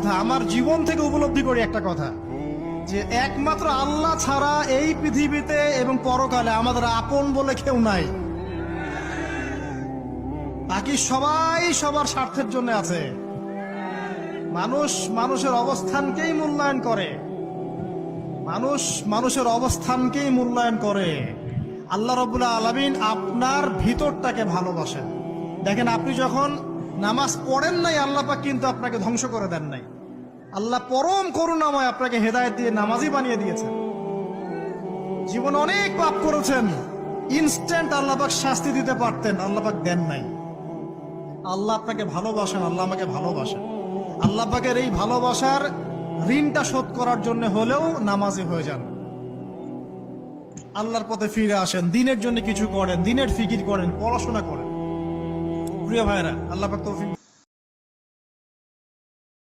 কথা, আমার জীবন থেকে উপলব্ধি করি একটা কথা, যে একমাত্র আল্লাহ ছাড়া এই পৃথিবীতে এবং পরকালে আমাদের আপন বলে কেউ নাই। বাকি সবাই সবার স্বার্থের জন্য আছে। মানুষ মানুষের অবস্থানকেই মূল্যায়ন করে, মানুষ মানুষের অবস্থানকেই মূল্যায়ন করে। আল্লাহ রাব্বুল আলামিন আপনার ভিতরটাকে ভালোবাসেন। দেখেন, আপনি যখন নামাজ পড়েন নাই, আল্লাহ পাক কিন্তু আপনাকে ধ্বংস করে দেন নাই। আল্লাহ পরম করুণাময় আপনাকে হেদায়েত দিয়ে নামাজি বানিয়ে দিয়েছেন। জীবনে অনেক পাপ করেছেন, ইনস্ট্যান্ট আল্লাহ পাক শাস্তি দিতে পারতেন, আল্লাহ পাক দেন নাই। আল্লাহ আপনাকে ভালোবাসেন, আল্লাহ আমাকে ভালোবাসেন। আল্লাহ পাকের এই ভালোবাসার ঋণটা শোধ করার জন্য হলেও নামাজি হয়ে যান, আল্লাহর পথে ফিরে আসেন, দিনের জন্য কিছু করেন, দিনের ফিকির করেন, পড়াশোনা করেন। প্রিয় ভাইরা, আল্লাহ পাক তৌফিক